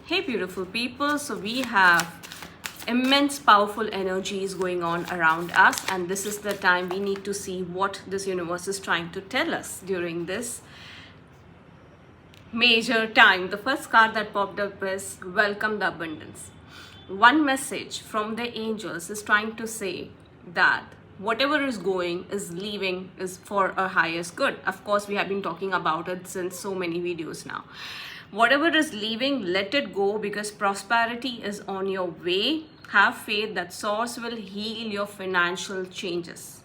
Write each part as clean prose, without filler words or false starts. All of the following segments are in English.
Hey, beautiful people. So, we have immense powerful energies going on around us, and this is the time we need to see what this universe is trying to tell us during this major time. The first card that popped up is Welcome the Abundance. One message from the angels is trying to say that whatever is going is leaving is for our highest good. Of course, we have been talking about it since so many videos now. Whatever is leaving, let it go, because prosperity is on your way. Have faith that source will heal your financial changes.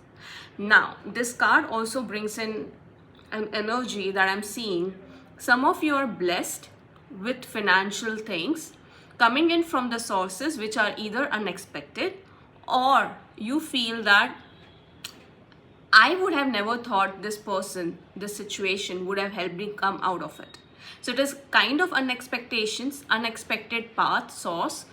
Now, this card also brings in an energy that I'm seeing. Some of you are blessed with financial things coming in from the sources which are either unexpected, or you feel that I would have never thought this person, this situation would have helped me come out of it. So it is kind of unexpected path, source,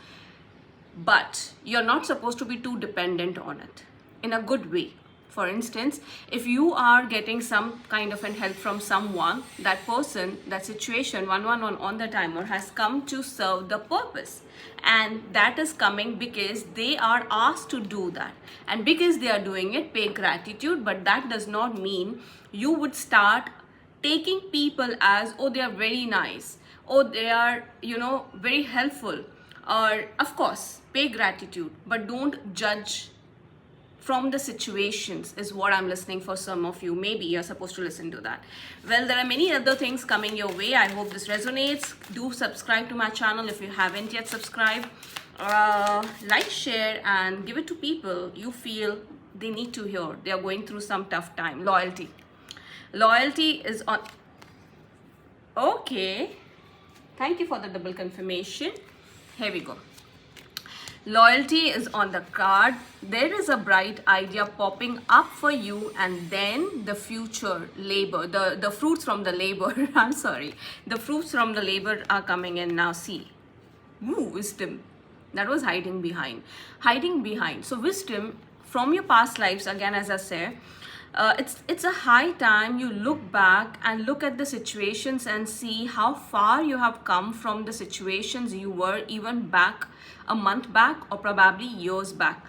but you're not supposed to be too dependent on it in a good way. For instance, if you are getting some kind of help from someone, that person, that situation, one on the timer has come to serve the purpose, and that is coming because they are asked to do that, and because they are doing it, pay gratitude. But that does not mean you would start taking people as, oh, they are very nice, oh, they are, very helpful. Or, of course, pay gratitude, but don't judge from the situations, is what I'm listening for some of you. Maybe you're supposed to listen to that. Well, there are many other things coming your way. I hope this resonates. Do subscribe to my channel if you haven't yet subscribed. Like, share, and give it to people you feel they need to hear. They are going through some tough time. Loyalty is on. Okay, thank you for the double confirmation. Here we go. Loyalty is on the card. There is a bright idea popping up for you, and then the future labor, the fruits from the labor. I'm sorry, the fruits from the labor are coming in now. See, wisdom that was hiding behind. So wisdom from your past lives, again, as I say, it's a high time you look back and look at the situations and see how far you have come from the situations you were even back a month back, or probably years back.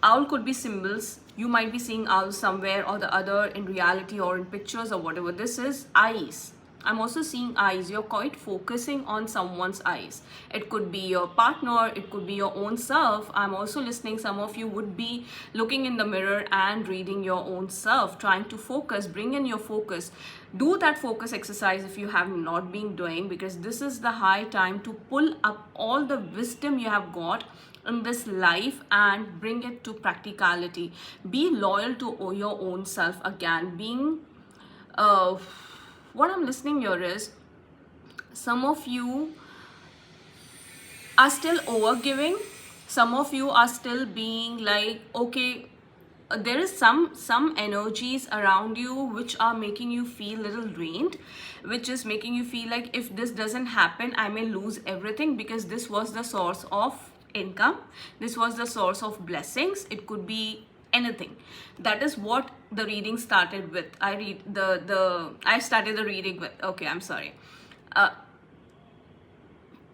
Owl could be symbols. You might be seeing owls somewhere or the other in reality or in pictures or whatever this is. Eyes. I'm also seeing eyes. You're quite focusing on someone's eyes. It could be your partner, it could be your own self. I'm also listening, some of you would be looking in the mirror and reading your own self, trying to focus, bring in your focus. Do that focus exercise if you have not been doing, because this is the high time to pull up all the wisdom you have got in this life and bring it to practicality. Be loyal to your own self again. What I'm listening here is, some of you are still overgiving. Some of you are still being like, okay, there is some energies around you which are making you feel a little drained, which is making you feel like if this doesn't happen, I may lose everything, because this was the source of income, this was the source of blessings. It could be anything. That is what the reading started with. I started the reading with, okay, I'm sorry.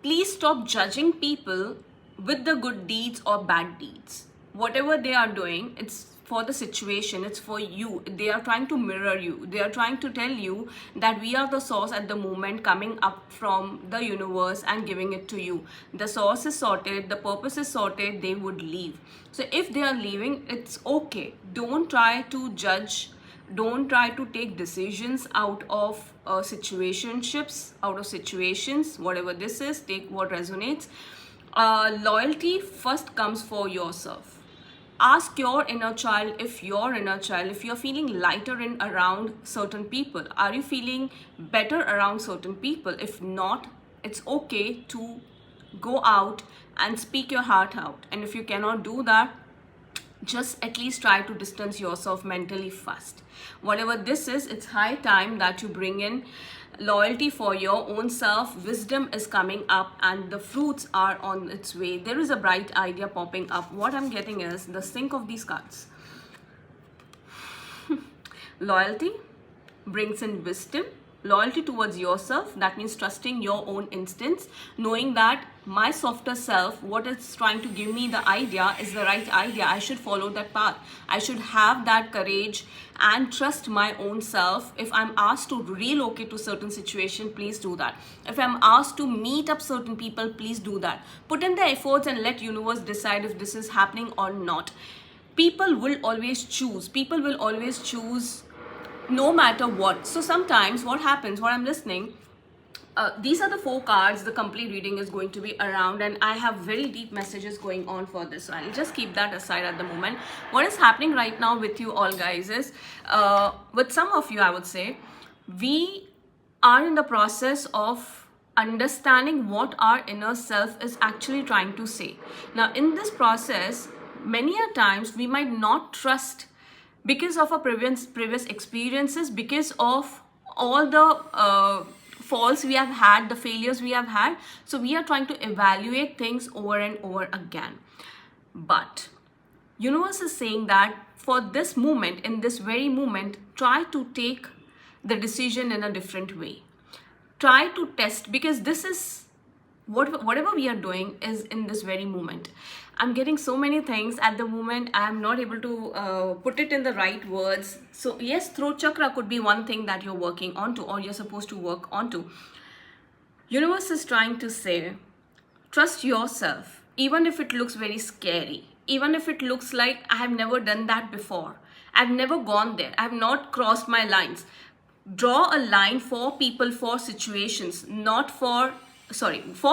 Please stop judging people with the good deeds or bad deeds. Whatever they are doing, it's for the situation, it's for you. They are trying to mirror you. They are trying to tell you that we are the source at the moment, coming up from the universe and giving it to you. The source is sorted, the purpose is sorted, they would leave. So if they are leaving, it's okay. Don't try to judge. Don't try to take decisions out of situationships, out of situations, whatever this is, take what resonates. Loyalty first comes for yourself. Ask your inner child, if you're feeling lighter in around certain people. Are you feeling better around certain people? If not, it's okay to go out and speak your heart out. And if you cannot do that, just at least try to distance yourself mentally first. Whatever this is, it's high time that you bring in loyalty for your own self. Wisdom is coming up and the fruits are on its way. There is a bright idea popping up. What I'm getting is the sync of these cards. Loyalty brings in wisdom, Loyalty towards yourself, that means trusting your own instincts, knowing that my softer self, what it's trying to give me the idea is the right idea. I should follow that path. I should have that courage and trust my own self. If I'm asked to relocate to certain situation, please do that. If I'm asked to meet up certain people, please do that. Put in the efforts and let universe decide if this is happening or not. People will always choose. People will always choose no matter what. So sometimes what happens, what I'm listening, these are the 4 cards the complete reading is going to be around, and I have very deep messages going on for this, so I'll just keep that aside at the moment. What is happening right now with you all guys is, with some of you I would say, we are in the process of understanding what our inner self is actually trying to say. Now in this process, many a times we might not trust because of our previous experiences, because of all the faults we have had, the failures we have had. So we are trying to evaluate things over and over again. But universe is saying that for this moment, in this very moment, try to take the decision in a different way. Try to test, because this is whatever we are doing is in this very moment. I'm getting so many things at the moment. I am not able to put it in the right words. So yes, throat chakra could be one thing that you're working onto, or you're supposed to work onto. Universe is trying to say, trust yourself, even if it looks very scary, even if it looks like I have never done that before, I've never gone there, I have not crossed my lines. Draw a line for people, for situations, not for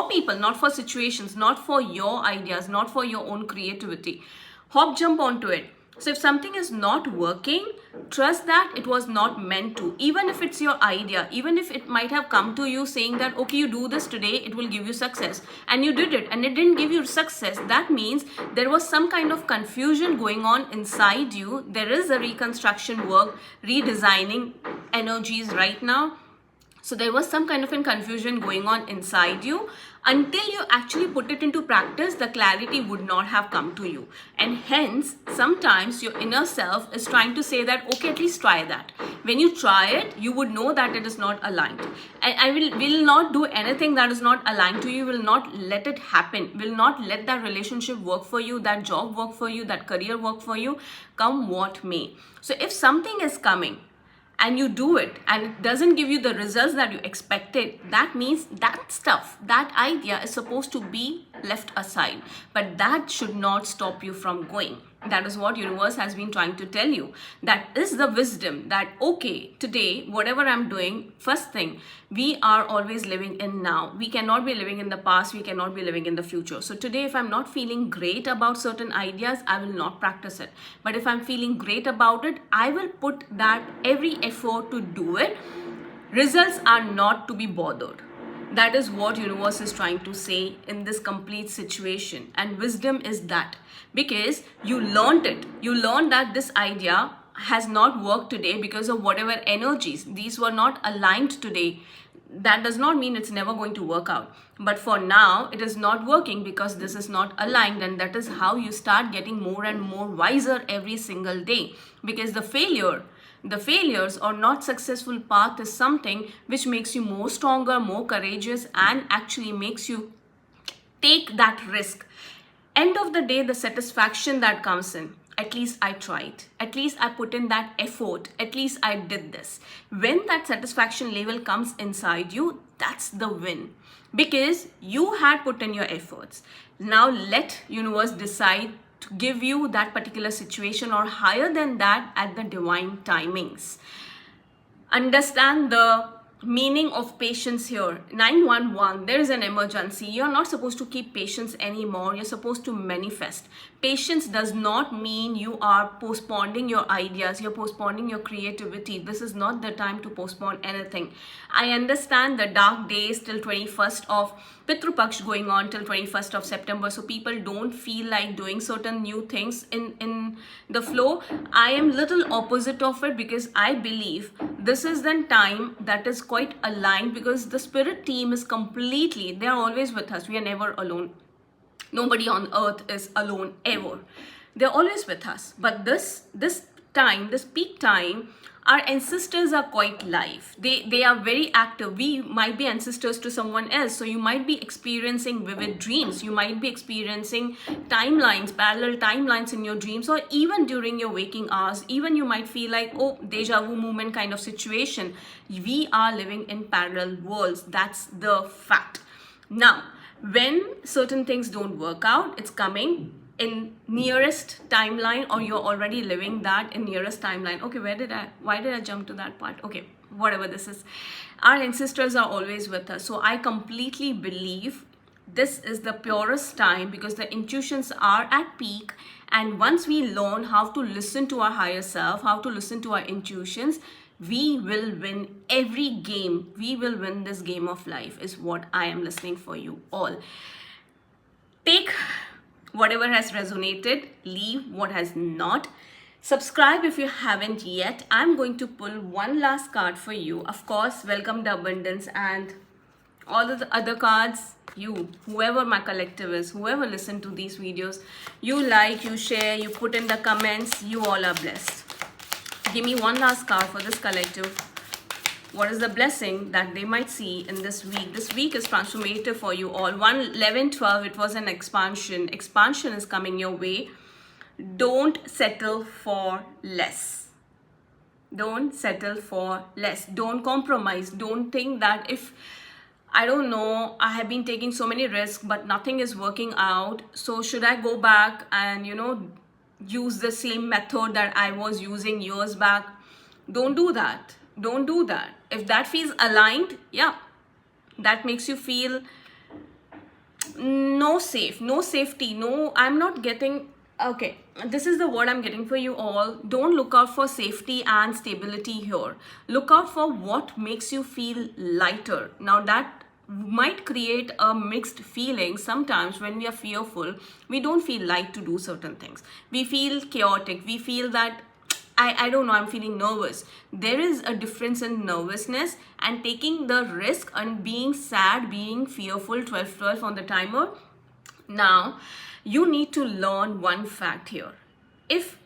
people, not for situations, not for your ideas, not for your own creativity. Hop jump onto it. So if something is not working, trust that it was not meant to. Even if it's your idea, even if it might have come to you saying that, okay, you do this today, it will give you success, and you did it and it didn't give you success, that means there was some kind of confusion going on inside you. There is a reconstruction work, redesigning energies right now. So there was some kind of a confusion going on inside you. Until you actually put it into practice, the clarity would not have come to you. And hence, sometimes your inner self is trying to say that, okay, at least try that. When you try it, you would know that it is not aligned. And I will not do anything that is not aligned to you, will not let it happen, will not let that relationship work for you, that job work for you, that career work for you, come what may. So if something is coming, and you do it and it doesn't give you the results that you expected, that means that stuff, that idea is supposed to be left aside. But that should not stop you from going. That is what universe has been trying to tell you. That is the wisdom that, okay, today, whatever I'm doing, first thing, we are always living in now. We cannot be living in the past. We cannot be living in the future. So today, if I'm not feeling great about certain ideas, I will not practice it. But if I'm feeling great about it, I will put that every effort to do it. Results are not to be bothered. That is what universe is trying to say in this complete situation. And wisdom is that, because you learned it. You learned that this idea has not worked today because of whatever energies. These were not aligned today. That does not mean it's never going to work out. But for now, it is not working because this is not aligned. And that is how you start getting more and more wiser every single day. Because the failures or not successful path is something which makes you more stronger, more courageous, and actually makes you take that risk. End of the day, the satisfaction that comes in, at least I tried, at least I put in that effort, at least I did this. When that satisfaction level comes inside you, that's the win, because you had put in your efforts. Now let universe decide to give you that particular situation or higher than that at the divine timings. Understand the meaning of patience here. 911, there is an emergency. You're not supposed to keep patience anymore. You're supposed to manifest. Patience does not mean you are postponing your ideas. You're postponing your creativity. This is not the time to postpone anything. I understand the dark days till 21st of Pitru Paksh going on till 21st of September. So people don't feel like doing certain new things in the flow. I am little opposite of it, because I believe this is the time that is quite aligned, because the spirit team is completely, they are always with us. We are never alone. Nobody on earth is alone ever. They're always with us. But this time, this peak time, our ancestors are quite live. They are very active. We might be ancestors to someone else. So you might be experiencing vivid dreams. You might be experiencing timelines, parallel timelines in your dreams, or even during your waking hours. Even you might feel like, oh, deja vu moment kind of situation. We are living in parallel worlds. That's the fact. Now, when certain things don't work out, it's coming in nearest timeline, or you're already living that in nearest timeline. Okay, why did I jump to that part? Okay, whatever this is. Our ancestors are always with us. So I completely believe this is the purest time, because the intuitions are at peak. And once we learn how to listen to our higher self, how to listen to our intuitions, we will win every game. We will win this game of life, is what I am listening for you all. Take whatever has resonated, leave what has not. Subscribe if you haven't yet. I'm going to pull one last card for you. Of course, welcome the abundance, and all of the other cards, you, whoever my collective is, whoever listened to these videos, you like, you share, you put in the comments, you all are blessed. Give me one last card for this collective. What is the blessing that they might see in this week? This week is transformative for you all. 1/11/12, it was an expansion. Expansion is coming your way. Don't settle for less. Don't settle for less. Don't compromise. Don't think that if, I don't know, I have been taking so many risks, but nothing is working out. So should I go back and, use the same method that I was using years back? Don't do that. Don't do that. If that feels aligned, yeah, that makes you feel no safety, no, I'm not getting, okay, this is the word I'm getting for you all. Don't look out for safety and stability here. Look out for what makes you feel lighter. Now that might create a mixed feeling. Sometimes when we are fearful, we don't feel light to do certain things. We feel chaotic. We feel that I don't know, I'm feeling nervous. There is a difference in nervousness and taking the risk and being sad, being fearful. 12/12 on the timer. Now, you need to learn one fact here. If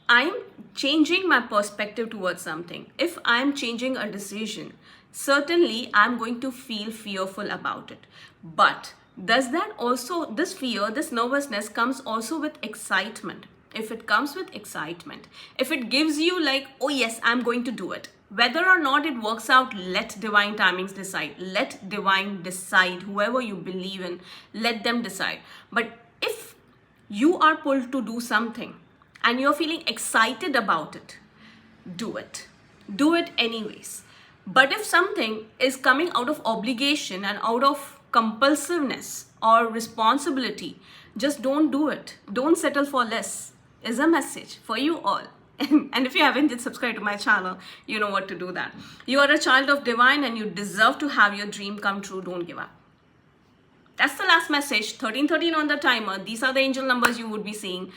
I'm changing my perspective towards something, if I'm changing a decision, certainly I'm going to feel fearful about it. But does that also, this fear, this nervousness comes also with excitement? If it comes with excitement, if it gives you like, oh yes, I'm going to do it. Whether or not it works out, let divine timings decide. Let divine decide. Whoever you believe in, let them decide. But if you are pulled to do something and you're feeling excited about it, do it. Do it anyways. But if something is coming out of obligation and out of compulsiveness or responsibility, just don't do it. Don't settle for less, is a message for you all. And if you haven't yet subscribed to my channel, you know what to do that. You are a child of divine and you deserve to have your dream come true. Don't give up. That's the last message. 1313 on the timer. These are the angel numbers you would be seeing.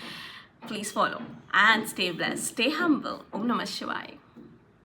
Please follow and stay blessed. Stay humble. Om Namah Shivaya.